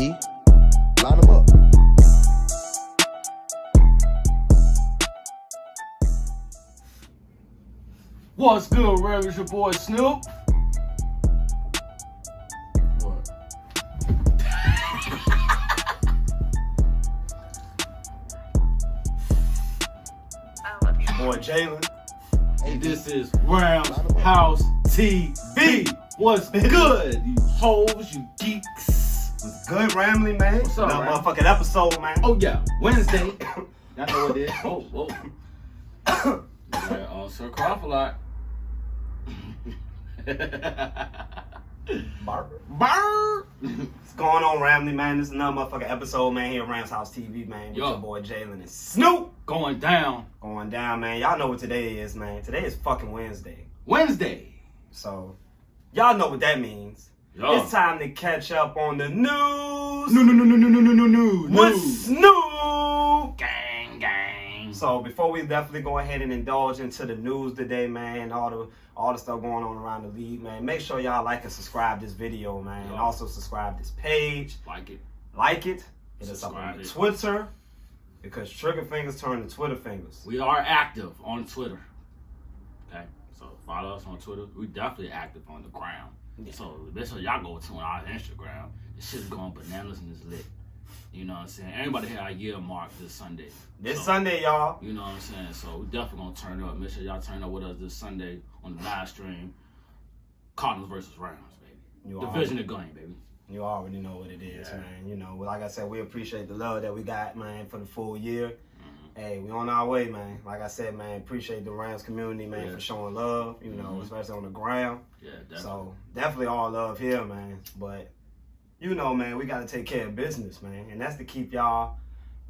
E, line them up. What's good, Ram? It's your boy Snoop. What? Boy Jalen. And this is Ramshousetv. What's good, you hoes, you geeks? What's good, Ramley, man? What's up, Another Ram? motherfucking episode, man. Oh yeah, Wednesday. Y'all know what it is. Whoa. Yeah, Sir Crawford a lot. Barber. Burr. What's going on, Ramley, man? This is another motherfucking episode, man, here at Ramshousetv, man. With Yo. your boy Jalen and Snoop. Going down. Going down, man. Y'all know what today is, man. Today is fucking Wednesday. Wednesday. So, y'all know what that means. Yo. It's time to catch up on the news. No. With Snoop. Gang. So before we definitely go ahead and indulge into the news today, man, all the stuff going on around the league, man, make sure y'all like and subscribe this video, man. Yeah. And also subscribe this page. Like it. Hit us up on Subscribe it. Twitter, because trigger fingers turn to Twitter fingers. We are active on Twitter. Okay? So follow us on Twitter. We definitely active on the ground. Yeah. So make sure y'all go to our Instagram. This shit's going bananas and it's lit. You know what I'm saying? Everybody had our year mark this Sunday. This So, Sunday, y'all. You know what I'm saying? So we definitely gonna turn up. Make sure y'all turn up with us this Sunday on the live stream. Cardinals versus Rams, baby. Division of game, baby. You already know what it is, Yeah. man. You know, like I said, we appreciate the love that we got, man, for the full year. Mm-hmm. Hey, we on our way, man. Like I said, man, appreciate the Rams community, man, Yeah. for showing love, you know, Mhm. especially on the ground. Yeah, definitely. So, definitely all love here, man. But, you know, man, we got to take care of business, man. And that's to keep y'all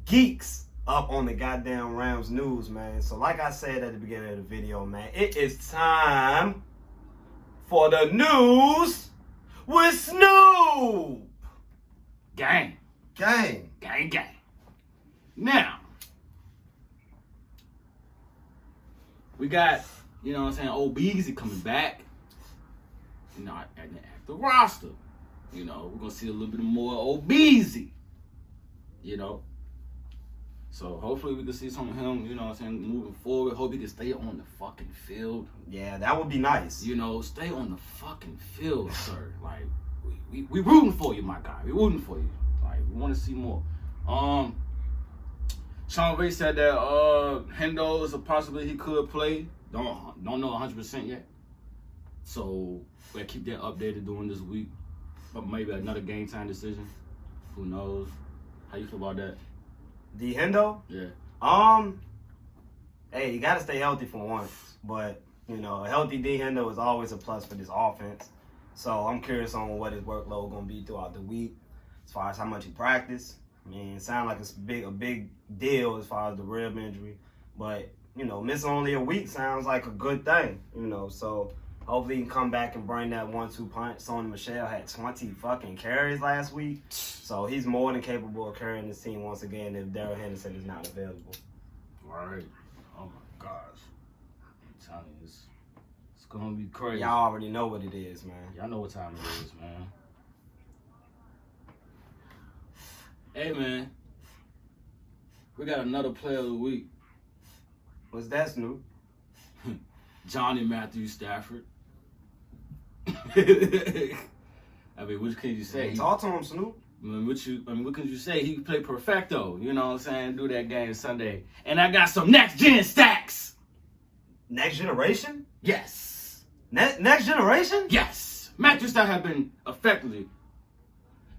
geeks up on the goddamn Rams news, man. So, like I said at the beginning of the video, man, it is time for the news with Snoop. Gang. Gang. Now, we got, you know what I'm saying, old Beezy coming back. You know, at the roster. You know, we're going to see a little bit more old Beezy. You know. So, hopefully we can see some of him, you know what I'm saying, moving forward. Hope he can stay on the fucking field. Yeah, that would be nice. You know, stay on the fucking field, sir. Like, we rooting for you, my guy. We rooting for you. Like, we want to see more. Sean Ray said that Hendo is a possibility he could play. Don't know 100% yet. So we'll keep that updated during this week. But maybe another game time decision. Who knows? How you feel about that? D Hendo? Yeah. Hey, you gotta stay healthy for once. But, you know, a healthy D Hendo is always a plus for this offense. So I'm curious on what his workload gonna be throughout the week, as far as how much he practiced. I mean, it sounds like it's a big deal as far as the rib injury. But, you know, missing only a week sounds like a good thing, you know. So hopefully he can come back and bring that 1-2 punch. Sony Michel had 20 fucking carries last week. So he's more than capable of carrying this team once again if Darrell Henderson is not available. All right. Oh my gosh. I'm telling you, it's gonna be crazy. Y'all already know what it is, man. Y'all know what time it is, man. Hey, man. We got another player of the week. What's that, Snoop? Johnny Matthew Stafford. I mean, what can you say? Talk to him, Snoop. What can you say? He played perfecto. You know what I'm saying? Do that game Sunday. And I got some next-gen stacks. Next generation? Yes. Next generation? Yes. Matthew Stafford have been effectively,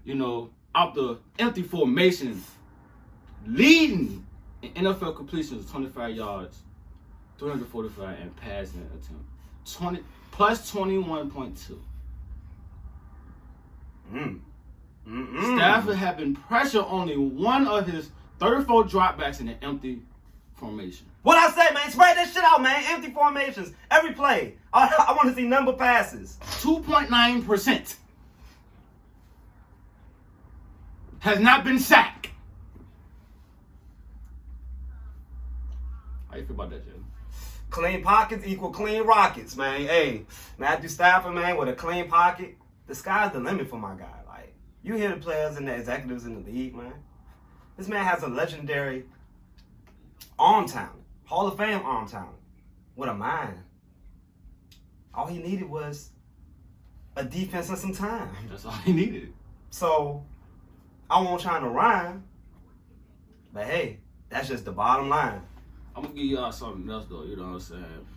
you know, out the empty formation, leading in NFL completions, 25 yards, 345, and passing attempt, plus 21.2. Stafford had been pressured only one of his 34 dropbacks in an empty formation. What I say, man? Spread that shit out, man. Empty formations. Every play. I want to see number passes. 2.9%. Has not been sacked. How you feel about that, Jay? Clean pockets equal clean rockets, man. Hey, Matthew Stafford, man, with a clean pocket, the sky's the limit for my guy. Like, You hear the players and the executives in the league, man. This man has a legendary arm talent, Hall of Fame arm talent, with a mind. All he needed was a defense and some time. That's all he needed. So, I won't try to rhyme, but hey, that's just the bottom line. I'm gonna give y'all something else though, you know what I'm saying?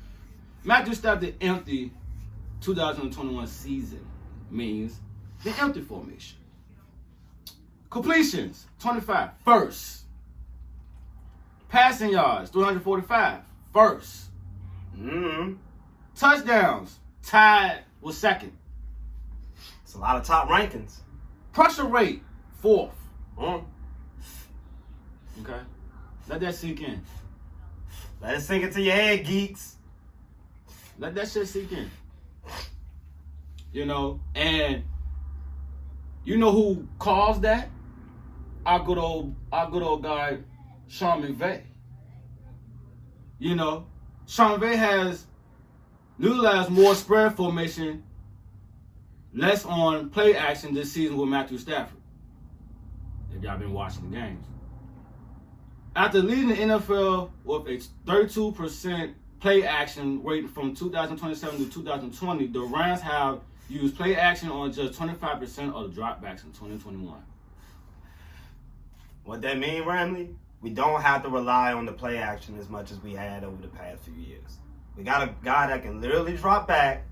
Matthew Stafford empty 2021 season means the empty formation. Completions, 25, first. Passing yards, 345, first. Touchdowns, tied with second. It's a lot of top rankings. Pressure rate, fourth. Okay? Let that sink in. Let it sink into your head, geeks. Let that shit sink in. You know, and you know who caused that? Our good old guy, Sean McVay. You know, Sean McVay has utilized more spread formation, less on play action this season with Matthew Stafford. If y'all been watching the games. After leading the NFL with a 32% play action rate from 2027 to 2020, the Rams have used play action on just 25% of the dropbacks in 2021. What that mean, Ramley? We don't have to rely on the play action as much as we had over the past few years. We got a guy that can literally drop back,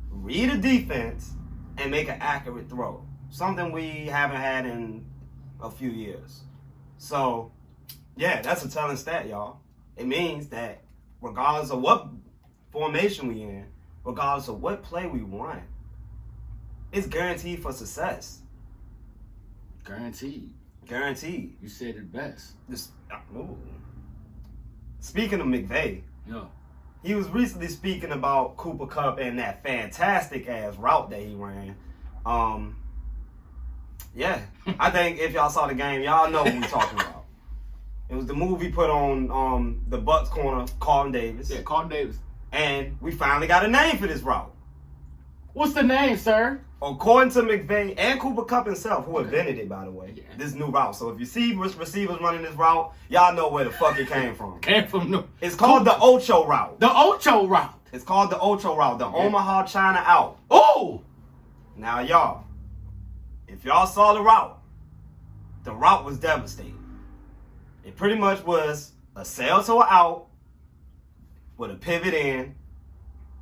read a defense, and make an accurate throw. Something we haven't had in a few years. So, yeah, that's a telling stat, y'all. It means that regardless of what formation we in, regardless of what play we run, it's guaranteed for success. Guaranteed. Guaranteed. You said it best. Speaking of McVay, Yeah. he was recently speaking about Cooper Kupp and that fantastic ass route that he ran. Yeah, I think if y'all saw the game, y'all know what we're talking about. It was the move he put on the Bucks corner, Carlton Davis. Yeah, Carlton Davis. And we finally got a name for this route. What's the name, sir? According to McVay and Cooper Kupp himself, who invented it, by the way, Yeah. this new route. So if you see receivers running this route, y'all know where the fuck it came from. Came from the... It's called the Ocho route. The Ocho route. It's called the Ocho route, the Omaha China out. Oh! Now, y'all, if y'all saw the route was devastating. It pretty much was a sail to an out with a pivot in,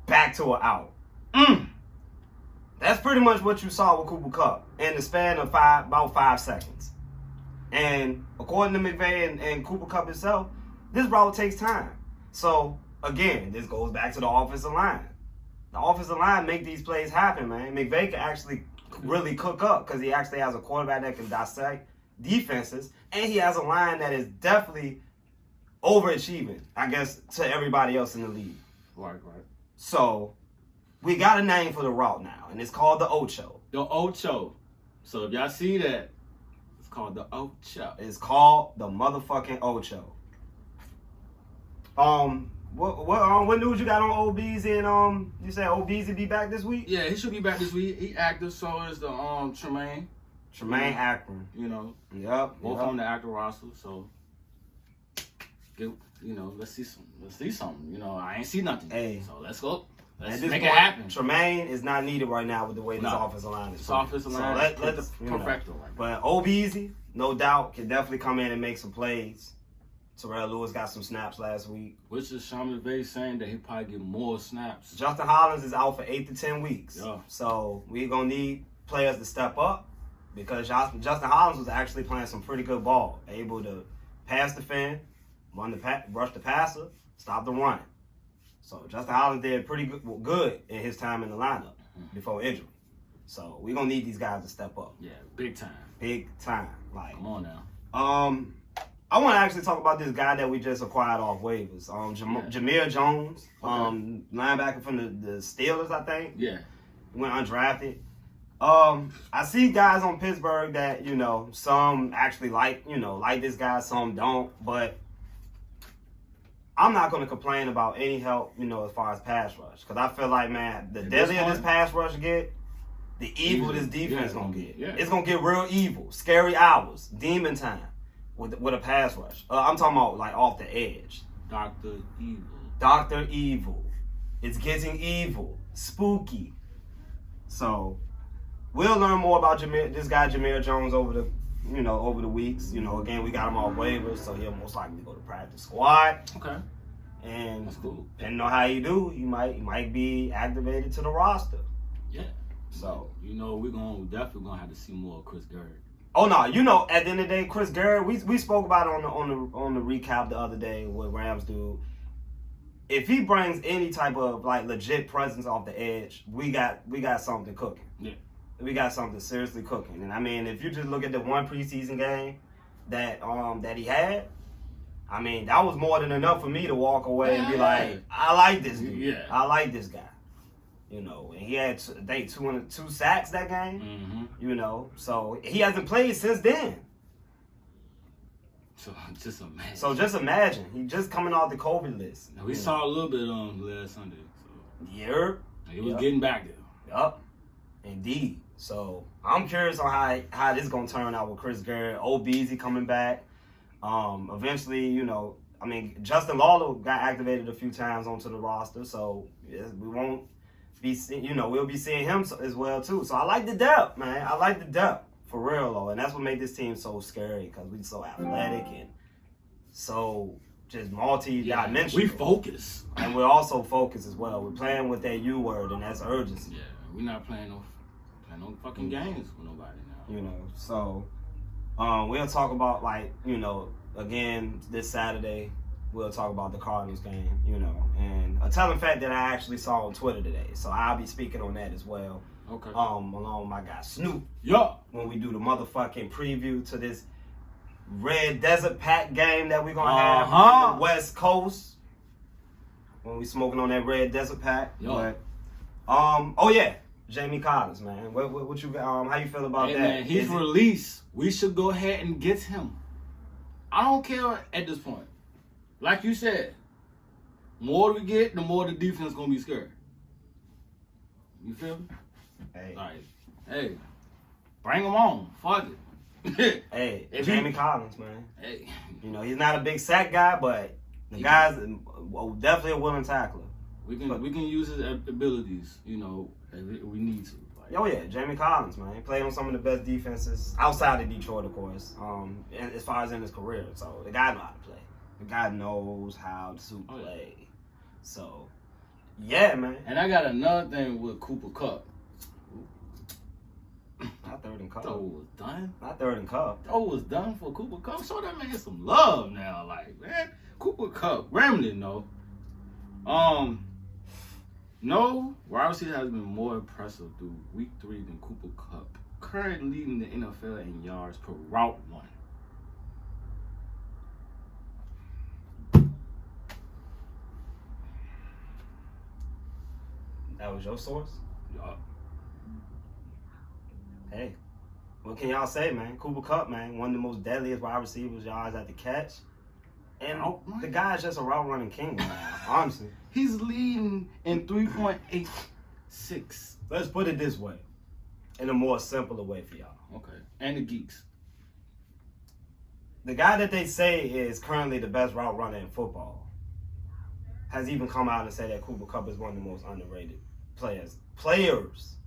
back to an out. That's pretty much what you saw with Cooper Kupp in the span of about 5 seconds. And according to McVay and Cooper Kupp himself, this route takes time. So, again, this goes back to the offensive line. The offensive line make these plays happen, man. McVay can actually really cook up because he actually has a quarterback that can dissect defenses, and he has a line that is definitely overachieving, I guess, to everybody else in the league. Right. So, we got a name for the route now, and it's called the Ocho. The Ocho. So if y'all see that, it's called the Ocho. It's called the motherfucking Ocho. What news you got on OBs and you said OBs be back this week? Yeah, he should be back this week. He active, so is the Tremaine. Tremaine Akron. You know. Yep. Both on the active roster, so let's see something. You know, I ain't see nothing. Hey. So let's go. Let's At make this it happen. Tremaine is not needed right now with the way this offensive line is. This offensive line is perfecto right now. But OBZ, no doubt, can definitely come in and make some plays. Terrell Lewis got some snaps last week. Which is Sean McVay saying that he probably get more snaps. Justin Hollins is out for 8 to 10 weeks. Yeah. So we're going to need players to step up because Justin Hollins was actually playing some pretty good ball. Able to pass defend, rush the passer, stop the run. So Justin Hollins did pretty good in his time in the lineup before injury. So we're going to need these guys to step up. Yeah, big time. Big time. Like, come on now. I want to actually talk about this guy that we just acquired off waivers. Jamil Jones, linebacker from the Steelers, I think. Yeah. Went undrafted. I see guys on Pittsburgh that, some actually like this guy, some don't. But I'm not going to complain about any help, as far as pass rush. Because I feel like, man, the deadlier this pass rush get, the evil this defense gonna get. Yeah. It's gonna get real evil. Scary hours, demon time with a pass rush. I'm talking about like off the edge. Dr. Evil. It's getting evil, spooky. So we'll learn more about this guy Jamil Jones over the weeks. Again, we got him off waivers, so he'll most likely go to practice squad. Okay. And that's cool. Depending on how you do, you might be activated to the roster. Yeah. So we're definitely gonna have to see more of Chris Garrett. Oh no, at the end of the day, Chris Garrett, we spoke about it on the recap the other day with Rams dude. If he brings any type of like legit presence off the edge, we got something cooking. Yeah. We got something seriously cooking. And I mean, if you just look at the one preseason game that he had, I mean, that was more than enough for me to walk away and be like, I like this dude. Yeah. I like this guy. And he had two sacks that game. Mm-hmm. So he hasn't played since then. So just imagine. He just coming off the COVID list. Now, we saw a little bit last Sunday. So. Yeah. He was getting back there. Yup. Indeed. So I'm curious on how this is gonna turn out with Chris Garrett, Beasley coming back. Eventually, Justin Lawler got activated a few times onto the roster, so we won't be we'll be seeing him as well too. So I like the depth, man. I like the depth. For real, though, and that's what made this team so scary because we're so athletic and so just multi-dimensional. We focus. And we're also focused as well. We're playing with that U word, and that's urgency. Yeah, we're not playing no fucking games with nobody now. So we'll talk about, again, this Saturday, we'll talk about the Cardinals game, and a telling fact that I actually saw on Twitter today. So I'll be speaking on that as well. Okay. Along with my guy Snoop. Yeah. When we do the motherfucking preview to this Red Desert Pack game that we're gonna have on the West Coast. When we smoking on that Red Desert Pack. Yeah. But, Jamie Collins, man. What you how you feel about that? Man, he's released. We should go ahead and get him. I don't care at this point. Like you said, more we get, the more the defense gonna be scared. You feel me? Hey. Hey, bring him on. Fuck it. Hey, Jamie Collins, man. Hey. He's not a big sack guy, but the guy's definitely a willing tackler. We can use his abilities, if we need to. Jamie Collins, man. He played on some of the best defenses outside of Detroit, of course, as far as in his career. So the guy knows how to play. The guy knows how to play. So, yeah, man. And I got another thing with Cooper Kupp. Not third and Cup. Throw was done. Not third and Cup. Throw was done for Cooper Kupp. Show that man some love now. Man, Cooper Kupp. Gremlin, no. No wide receiver has been more impressive through week 3 than Cooper Kupp. Currently leading the NFL in yards per route run. That was your source? Yup. Hey, what can y'all say, man? Cooper Kupp, man, one of the most deadliest wide receivers y'all have to catch. And the guy's just a route running king now, honestly. He's leading in 3.86. Let's put it this way, in a more simpler way for y'all. Okay. And the geeks. The guy that they say is currently the best route runner in football has even come out and said that Cooper Kupp is one of the most underrated players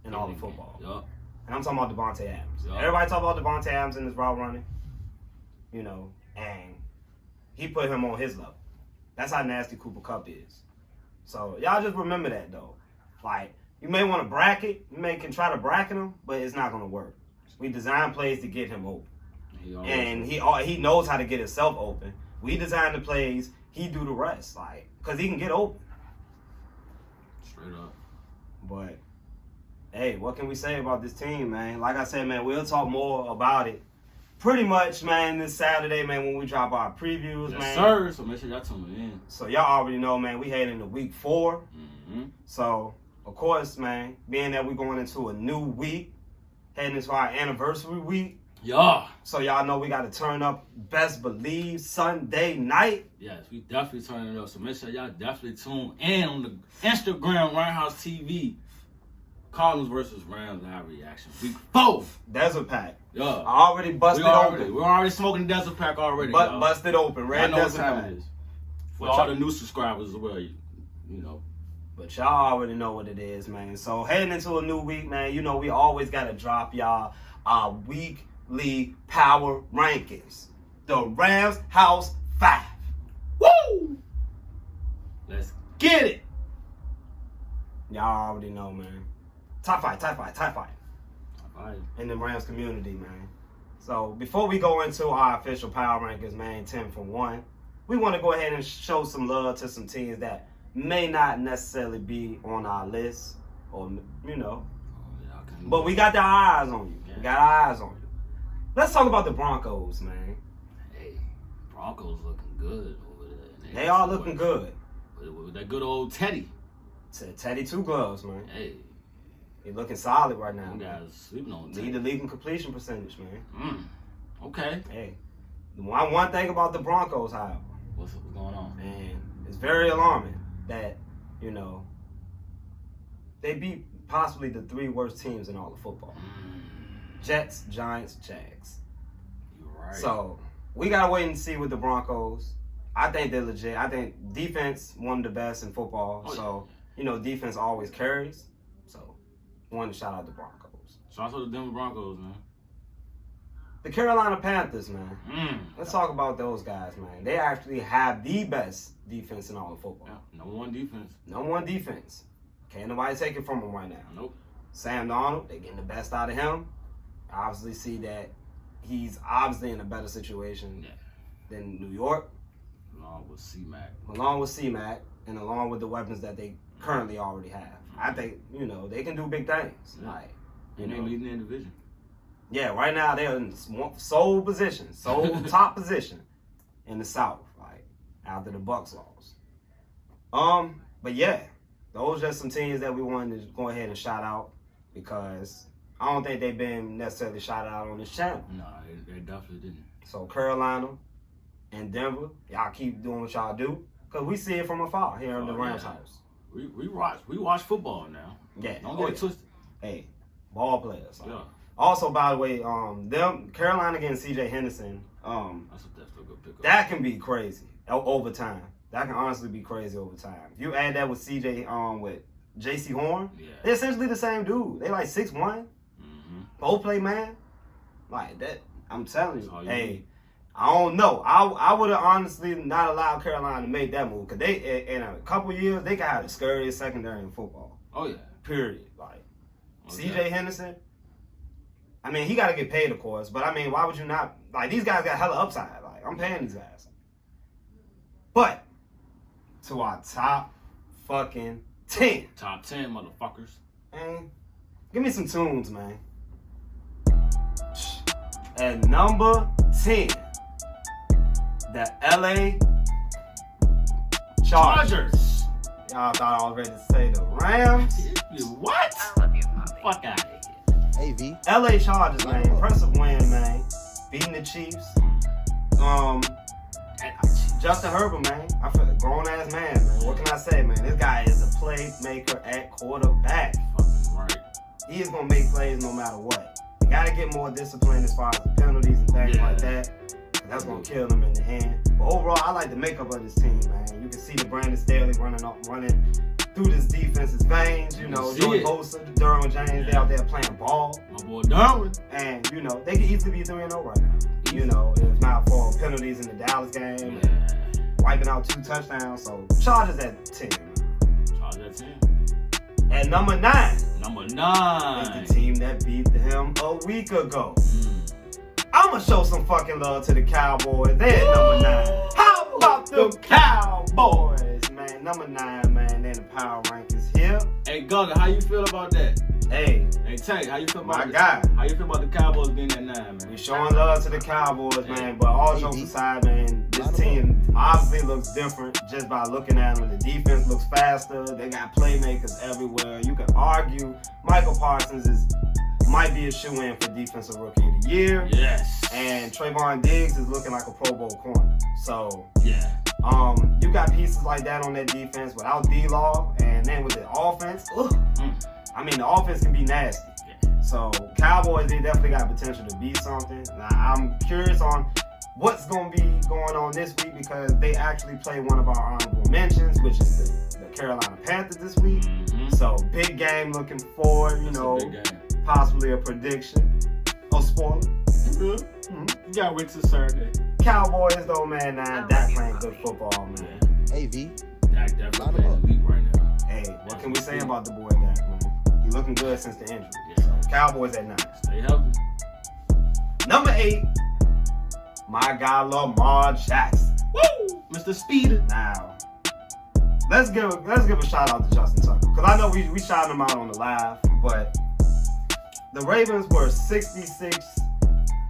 in all of football. Yup. And I'm talking about Devontae Adams. Yep. Everybody talk about Devontae Adams in his route running, and he put him on his level. That's how nasty Cooper Kupp is. So y'all just remember that though. Like, you may want to bracket, can try to bracket him, but it's not gonna work. We design plays to get him open, and he knows how to get himself open. We design the plays, he do the rest, cause he can get open. Straight up. But hey, what can we say about this team, man? Like I said, man, we'll talk more about it pretty much, man, this Saturday, man, when we drop our previews, yes, man. Sir. So make sure y'all tune in. So y'all already know, man, we heading into week 4. Mm-hmm. So, of course, man, being that we're going into a new week, heading into our anniversary week. Yeah. So y'all know we got to turn up, best believe, Sunday night. Yes, we definitely turning it up. So make sure y'all definitely tune in on the Instagram, Ramshousetv. Cardinals versus Rams live reaction. Week 4. Desert Pack. Yeah. I already busted open. We're already smoking Desert Pack already. Busted open. Red I know Desert what time Pack. it is. For all the new subscribers as well, you know. But y'all already know what it is, man. So heading into a new week, man, you know we always got to drop y'all our weekly power rankings. The Ramshousetv. Woo! Let's get it. Y'all already know, man. Top five. All right. In the Rams community, man. So before we go into our official power rankings, man, 10 from 1, we want to go ahead and show some love to some teams that may not necessarily be on our list, or but we got our eyes on you. Yeah. We got our eyes on you. Let's talk about the Broncos, man. Hey, Broncos looking good over there. They are looking good. With that good old Teddy. Teddy Two Gloves, man. Hey. He looking solid right now. You guys sleeping on Teddy. Lead the league in completion percentage, man. Okay. Hey, the one thing about the Broncos, however, what's going on? And it's very alarming that, they beat possibly the 3 worst teams in all of football. Jets, Giants, Jags. You're right. So we gotta wait and see with the Broncos. I think they're legit. I think defense one of the best in football. Defense always carries. So wanted to shout out the Broncos. Shout out to the Denver Broncos, man. The Carolina Panthers, man. Let's talk about those guys, man. They actually have the best defense in all of football. Yeah, number 1 defense. Number 1 defense. Can't nobody take it from them right now. Nope. Sam Darnold, they're getting the best out of him. I obviously see that he's obviously in a better situation than New York. Along with C-Mac, and along with the weapons that they currently already have. I think, they can do big things. Yeah. Like, and they're leading their division. Yeah, right now they're in sole top position in the South, like after the Bucs lost. But yeah, those are some teams that we wanted to go ahead and shout out because I don't think they've been necessarily shouted out on this channel. No, they definitely didn't. So Carolina and Denver, y'all keep doing what y'all do because we see it from afar here in the Rams house. We watch football now. Yeah, don't get it twisted. Hey, ball players. Yeah. Also, by the way, Carolina getting C.J. Henderson, that's a good pickup. that can be crazy over time. That can honestly be crazy over time. If you add that with C.J. With J.C. Horn, they're essentially the same dude. They like 6'1", both play man. Like that, I'm telling you. Hey, I don't know. I would have honestly not allowed Carolina to make that move because they in a couple years they got the scariest secondary in football. Oh yeah. Period. Like C.J. Henderson. I mean, he got to get paid, of course, but I mean, why would you not? Like, these guys got hella upside. Like, I'm paying these guys. But, to our top fucking 10. Top 10, motherfuckers. Man, give me some tunes, man. At number 10, the LA Chargers. Y'all thought I was ready to say the Rams? What? I love you, Poppy. Fuck out of here. AV. LA Chargers, man. Impressive win, man. Beating the Chiefs. Justin Herbert, man. I feel a grown-ass man, man. What can I say, man? This guy is a playmaker at quarterback. Fucking right. He is going to make plays no matter what. You got to get more discipline as far as the penalties and things like that. That's going to kill them in the end. But overall, I like the makeup of this team, man. You can see the Brandon Staley running through this defense's veins. Joey Bosa, Derwin James, they out there playing ball. My boy Derwin. And, they could easily be 3-0 right now. If not for penalties in the Dallas game, wiping out 2 touchdowns. So, Chargers at 10. Chargers at 10. At number 9. Number 9. Is the team that beat them a week ago. I'm going to show some fucking love to the Cowboys. They're at number 9. How about the Cowboys, man? Number 9, man. They're in the power rankings here. Hey, Gunga, how you feel about that? Hey, Tank, how you feel about my guy? How you feel about the Cowboys being at 9, man? We showing love to the Cowboys, man. But all jokes aside, man, this team obviously looks different just by looking at them. The defense looks faster. They got playmakers everywhere. You can argue Michael Parsons might be a shoe-in for Defensive Rookie of the Year. Yes. And Trayvon Diggs is looking like a Pro Bowl corner. So, yeah. you got pieces like that on that defense without D-Law And then with the offense, I mean, the offense can be nasty. So Cowboys, they definitely got potential to be something. Now, I'm curious on what's going to be going on this week because they actually play one of our honorable mentions, which is the Carolina Panthers this week. So big game looking forward, you know, possibly a prediction. Oh, spoiler. You gotta wait till Saturday. Cowboys though, man, Dak playing good football, man. Hey, V. Dak definitely playing elite right now. Hey, what can we say about the boy Dak, man? He looking good since the injury. So Cowboys at 9. Stay healthy. Number 8, my guy Lamar Jackson. Woo! Mr. Speeder. Now, let's give a shout out to Justin Tucker. Because I know we shouted him out on the live, but the Ravens were 66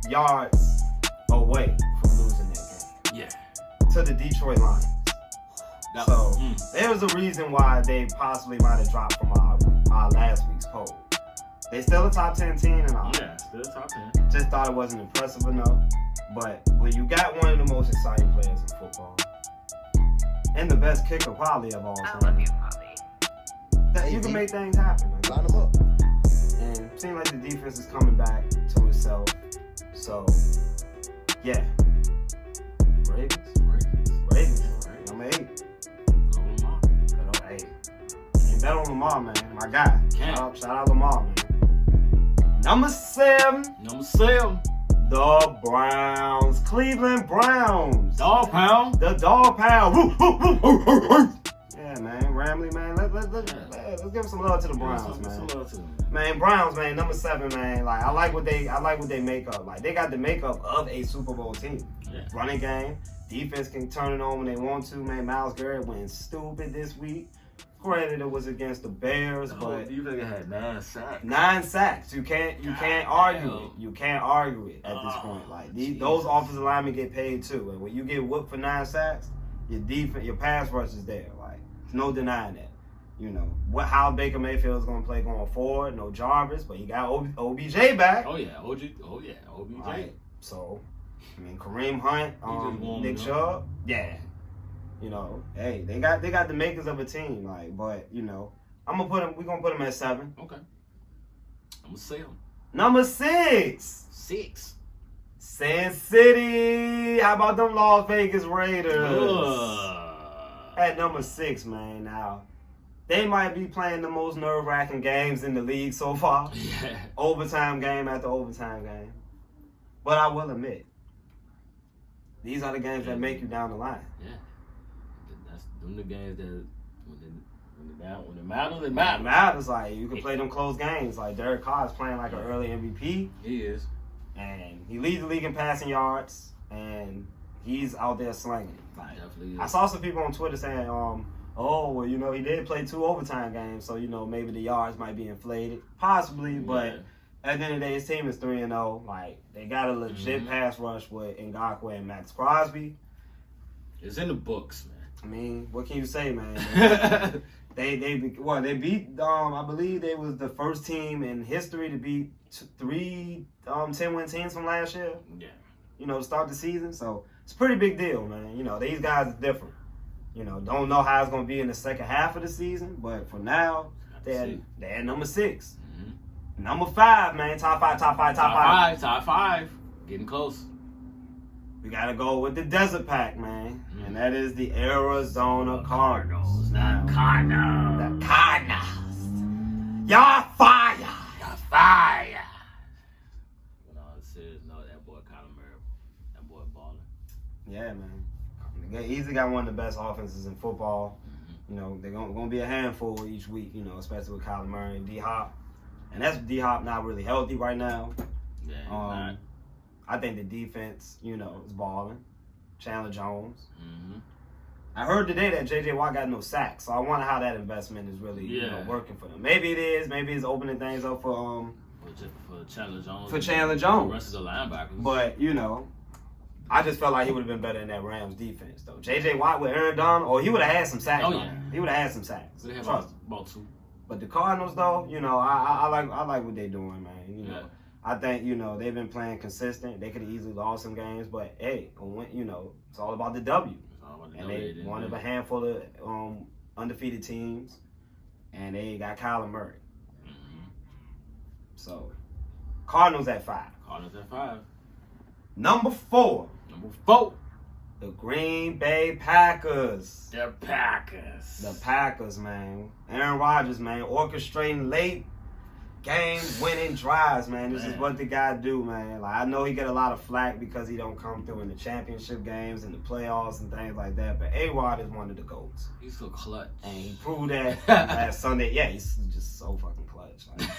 yards away from losing that game. Yeah. To the Detroit Lions. So there's a reason why they possibly might have dropped from our last week's poll. They still a top 10 team and all. Yeah, still top 10. Just thought it wasn't impressive enough. But when you got one of the most exciting players in football, and the best kicker probably of all time, I love you, Bobby. that you can make things happen. Line them up. And it seems like the defense is coming back to itself. So, yeah. Ravens. Number 8. Go Lamar. Hey, can't bet on Lamar, man. My guy. Can't. Shout out Lamar, man. Number 7. Number 7. The Browns. Cleveland Browns. Dog pound. The dog pound. Woo, woo, woo, woo, woo, woo. Yeah, man. Ramley, man. Let's give some love to the Browns, man. Some love to them. Man, Browns, man, number 7, man. Like I like what they make up. Like they got the makeup of a Super Bowl team. Yeah. Running game, defense can turn it on when they want to. Man, Myles Garrett went stupid this week. Granted, it was against the Bears, but you think it had 9 sacks? 9 sacks. You can't argue it. You can't argue it at this point. Like those offensive linemen get paid too, and when you get whooped for 9 sacks, your pass rush is there. Like there's no denying that. You know how Baker Mayfield is going to play going forward. No Jarvis, but he got OBJ back. Oh yeah, OBJ. Right. So, I mean, Kareem Hunt, Nick Chubb. Yeah. You know, hey, they got the makers of a team. Like, but you know, we're gonna put him at 7. Okay. I'm gonna say him. Number 6. 6. Sin City. How about them Las Vegas Raiders? At number 6, man. Now, they might be playing the most nerve-wracking games in the league so far. Yeah. Overtime game after overtime game. But I will admit, these are the games that make you down the line. Yeah. That's them the games that when it matters, it It matters. matters. Like, you can play them close games. Like, Derek Carr is playing like an early MVP. He is. And he leads the league in passing yards. And he's out there slinging. Like, Definitely is. I saw some people on Twitter saying, oh, well, you know, he did play 2 overtime games, so, you know, maybe the yards might be inflated. Possibly, but at the end of the day, his team is 3-0. Like, they got a legit pass rush with Ngakoue and Max Crosby. It's in the books, man. I mean, what can you say, man? They beat, I believe they was the first team in history to beat 3 10-win teams from last year. Yeah. You know, to start the season. So, it's a pretty big deal, man. You know, these guys are different. You know, don't know how it's going to be in the second half of the season, but for now, they're at number 6. Mm-hmm. Number 5, man. Top 5. Top 5. Getting close. We got to go with the Desert Pack, man. And that is the Arizona Cardinals. The Cardinals. Y'all fire. Y'all fire. When all is serious, no, that boy Kyler Murray, that boy balling. Yeah, man. They easily got one of the best offenses in football. You know, they're going to be a handful each week, you know, especially with Kyler Murray and D-Hop. And that's D-Hop not really healthy right now. Yeah, he's not. I think the defense, you know, is balling. Chandler Jones. Mm-hmm. I heard today that J.J. Watt got no sacks, so I wonder how that investment is really you know, working for them. Maybe it is. Maybe it's opening things up for Chandler Jones. For Chandler Jones. The rest of the linebackers. But, you know, I just felt like he would have been better in that Rams defense, though. J.J. Watt with Aaron Donald, or he would have had some sacks. Oh, yeah. He would have had some sacks. They have about 2. But the Cardinals, though, you know, I like what they're doing, man. You know, I think, you know, they've been playing consistent. They could have easily lost some games, but hey, you know, it's all about the W. And they one of a handful of undefeated teams. and they got Kyler Murray. Mm-hmm. So, Cardinals at 5. Cardinals at 5. Number 4. Number 4. The Green Bay Packers. The Packers. The Packers, man. Aaron Rodgers, man, orchestrating late game-winning drives, man. This is what the guy do, man. Like, I know he get a lot of flack because he don't come through in the championship games and the playoffs and things like that, but A-Rod is one of the GOATs. He's so clutch. And he proved that last Sunday. Yeah, he's just so fucking clutch. Like,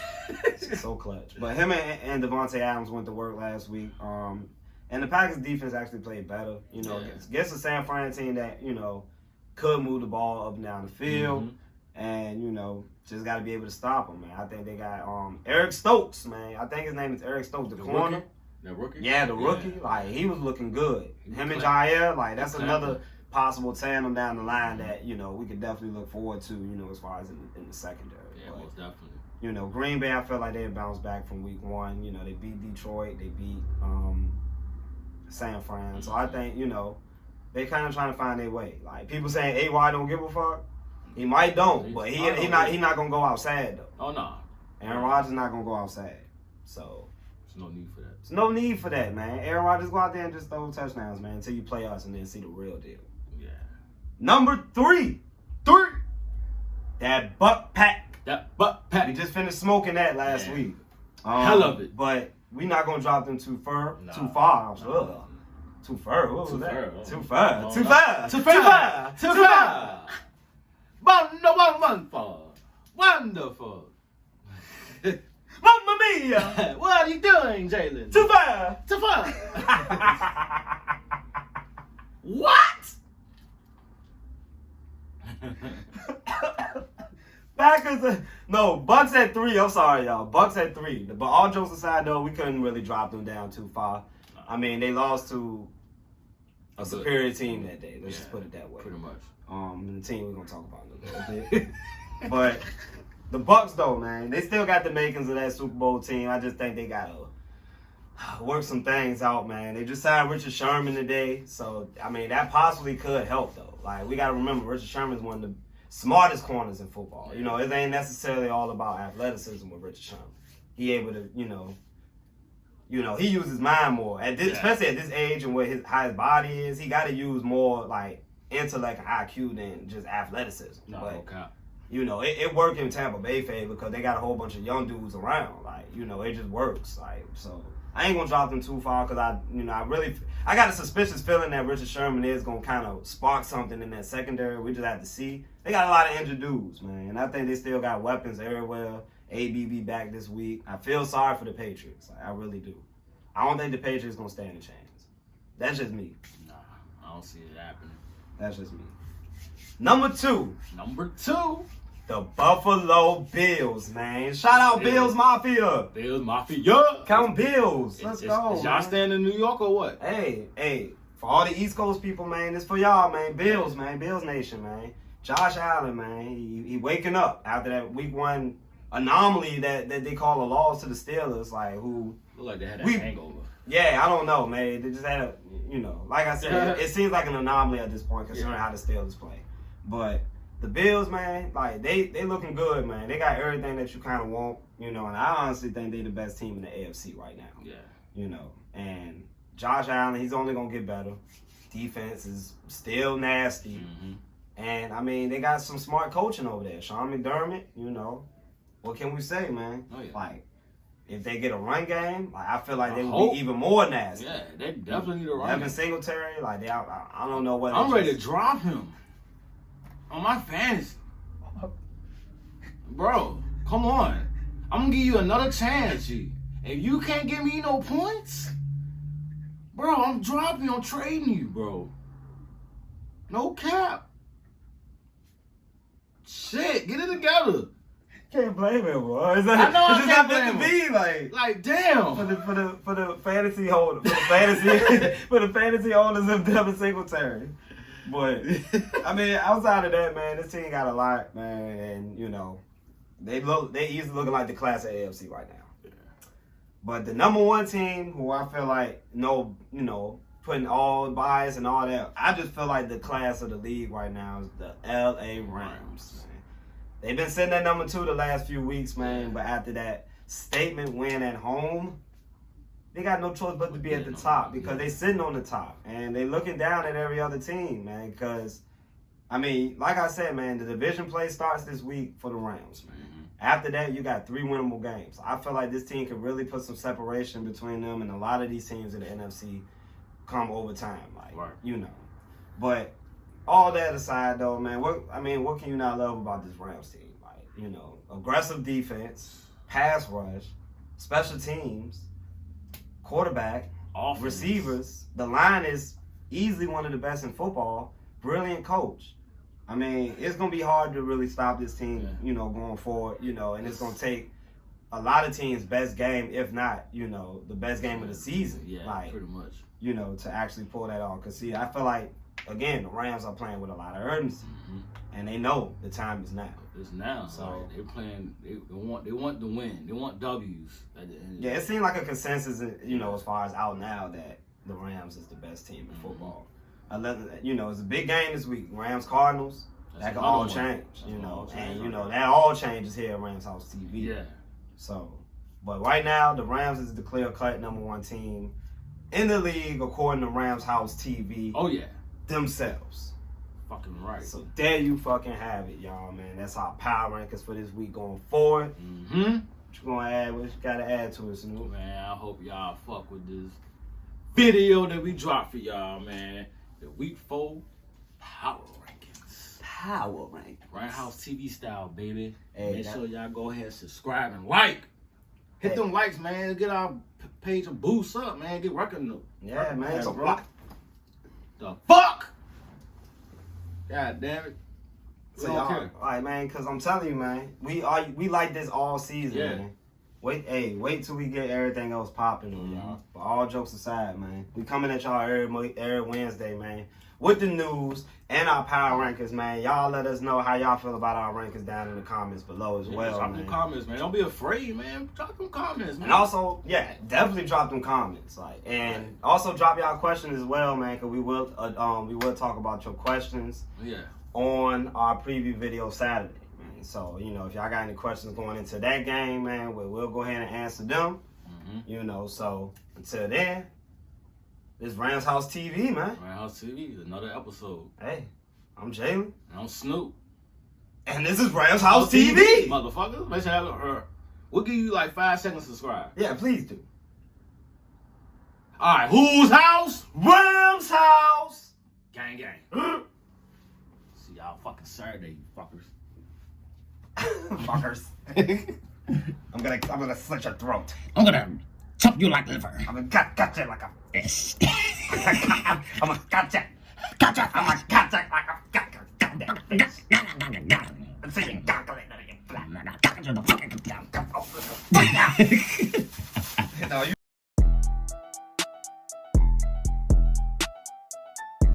he's so clutch. But him and Devontae Adams went to work last week. And the Packers defense actually played better, against a San Fran team that, could move the ball up and down the field. Mm-hmm. And, just got to be able to stop them, man. I think they got Eric Stokes, man. I think his name is Eric Stokes, the corner. Rookie? The rookie? Yeah, the rookie. Yeah. Like, he was looking good. Him and Jair, like, that's Clamping. another possible tandem down the line that, we could definitely look forward to, as far as in the secondary. Yeah, But, most definitely. Green Bay, I feel like they bounced back from week 1. They beat Detroit. They beat San Fran. So I think, they kind of trying to find their way. Like, people saying A-Y don't give a fuck. He might don't, but he not gonna go outside though. Oh no. Aaron Rodgers not gonna go outside. So There's no need for that. there's no need for that, man. Aaron Rodgers go out there and just throw touchdowns, man, until you play us and then see the real deal. Yeah. Number 3. That Buck Pack. That butt pack. We just finished smoking that last Yeah. week. Hell of it. But we not gonna drop them too far. Nah. Too far. I'm Nah. sure. Too far. What was Too that? far. Too far. No, Too no. far. Too far. Too far. Wonderful. Wonderful. Mamma mia! What are you doing, Jalen? Too far. Too far. What? Packers, Bucks at 3. I'm sorry, y'all. Bucks at 3. But all jokes aside, though, we couldn't really drop them down too far. I mean, they lost to a superior team that day. Let's just put it that way. Pretty much. The team we're gonna talk about in a little bit. But the Bucks, though, man, they still got the makings of that Super Bowl team. I just think they gotta work some things out, man. They just signed Richard Sherman today, so I mean that possibly could help, though. Like, we gotta remember, Richard Sherman is one of the smartest corners in football. It ain't necessarily all about athleticism with Richard Sherman. He able to, he uses mind more especially at this age and how his body is. He got to use more like intellect and IQ than just athleticism. No, but okay. It worked in Tampa Bay favor because they got a whole bunch of young dudes around. Like, it just works. Like, so I ain't gonna drop them too far because I got a suspicious feeling that Richard Sherman is gonna kind of spark something in that secondary. We just have to see. They got a lot of injured dudes, man, and I think they still got weapons everywhere. ABB back this week. I feel sorry for the Patriots. Like, I really do. I don't think the Patriots gonna stand a chance. That's just me. Nah, I don't see it happening. That's just me. Number 2. Number 2. The Buffalo Bills, man. Shout out Bills Mafia. Bills Mafia. Count Bills. Let's go. Is y'all man. staying in New York or what? Hey, for all the East Coast people, man, this for y'all, man. Bills, man. Bills Nation, man. Josh Allen, man. He waking up after that week 1 anomaly that they call a loss to the Steelers, like who. Look like they had a hangover. Yeah, I don't know, man. They just had a, like I said, it seems like an anomaly at this point considering how the Steelers play. But the Bills, man, like they looking good, man. They got everything that you kind of want, and I honestly think they the best team in the AFC right now. Yeah. And Josh Allen, he's only gonna get better. Defense is still nasty. Mm-hmm. And I mean, they got some smart coaching over there. Sean McDermott, what can we say, man? Oh, yeah. Like, if they get a run game, like I feel like they would be even more nasty. Yeah, they definitely need a run. Evan Singletary, like I don't know what. I'm ready to drop him on my fantasy, bro. Come on, I'm gonna give you another chance, G. If you can't give me no points, bro, I'm dropping you. I'm trading you, bro. No cap. Shit, get it together. Can't blame him, bro. I know I just can't not meant to be Like damn. for the fantasy holder, for the fantasy owners of Devin Singletary. But I mean, outside of that, man, this team got a lot, man, and they easily looking like the class of AFC right now. Yeah. But the number 1 team, who I feel like putting all bias and all that, I just feel like the class of the league right now is the LA Rams. Man. They've been sitting at number 2 the last few weeks, man. But after that statement win at home, they got no choice but to be at the top because they sitting on the top and they looking down at every other team, man. Because, I mean, like I said, man, the division play starts this week for the Rams, man. After that, you got 3 winnable games. I feel like this team can really put some separation between them and a lot of these teams in the NFC come over time, like, you know. But all that aside, though, man, what can you not love about this Rams team? Like, you know, aggressive defense, pass rush, special teams, quarterback, offense, receivers. The line is easily one of the best in football. Brilliant coach. I mean, it's going to be hard to really stop this team, you know, going forward, you know, and it's going to take a lot of teams' best game, if not, you know, the best game of the season. Yeah, like, pretty much. You know, to actually pull that off. Because, see, I feel like, again, the Rams are playing with a lot of urgency, and they know the time is now. It's now. So like, they're playing. They want to win. They want W's at the end. Yeah, it seemed like a consensus, you know, as far as out now that the Rams is the best team in football. You know, it's a big game this week. Rams Cardinals. That can all change, you know, and you know that all changes here at Ramshouse TV. Yeah. So, but right now the Rams is the clear-cut number 1 team in the league according to Ramshouse TV. Oh yeah. Themselves. Fucking right. So there you fucking have it, y'all, man. That's our power rankings for this week going forward. What you gonna add? What you gotta add to it, Snoop? Man, I hope y'all fuck with this video that we dropped for y'all, man. The week 4 power rankings. Power rankings. Ramshouse TV style, baby. Hey, Make sure y'all go ahead and subscribe and like. Hit them likes, man. Get our page a boost up, man. Get working. Yeah, man. It's a bro. block. The fuck? God damn it. So y'all, all right, man, because I'm telling you, man, we like this all season, man. Wait till we get everything else popping on y'all. But all jokes aside, man, we coming at y'all every Wednesday, man, with the news and our power rankings, man. Y'all let us know how y'all feel about our rankings down in the comments below as well, drop man. them comments, man. Don't be afraid, man. Drop them comments, man. And also, yeah, definitely drop them comments, like, and also drop y'all questions as well, man, because we will talk about your questions on our preview video Saturday. So, you know, if y'all got any questions going into that game, man, we'll go ahead and answer them. You know, so until then, this Ramshouse TV, man. Ramshouse TV, another episode. Hey, I'm Jalen. And I'm Snoop. And this is Ramshouse TV. Motherfucker. Make sure we'll give you like 5 seconds to subscribe. Yeah, please do. Alright, whose house? Rams house. Gang, gang. See y'all fucking Saturday, you fuckers. Fuckers. I'm gonna slit your throat. I'm gonna chop you like liver. I'm gonna cut you like a Yes. I'm gonna cut you. I'm gonna cut you like a goddamn fish. And see you gargle it out of your blood. Got you the fucking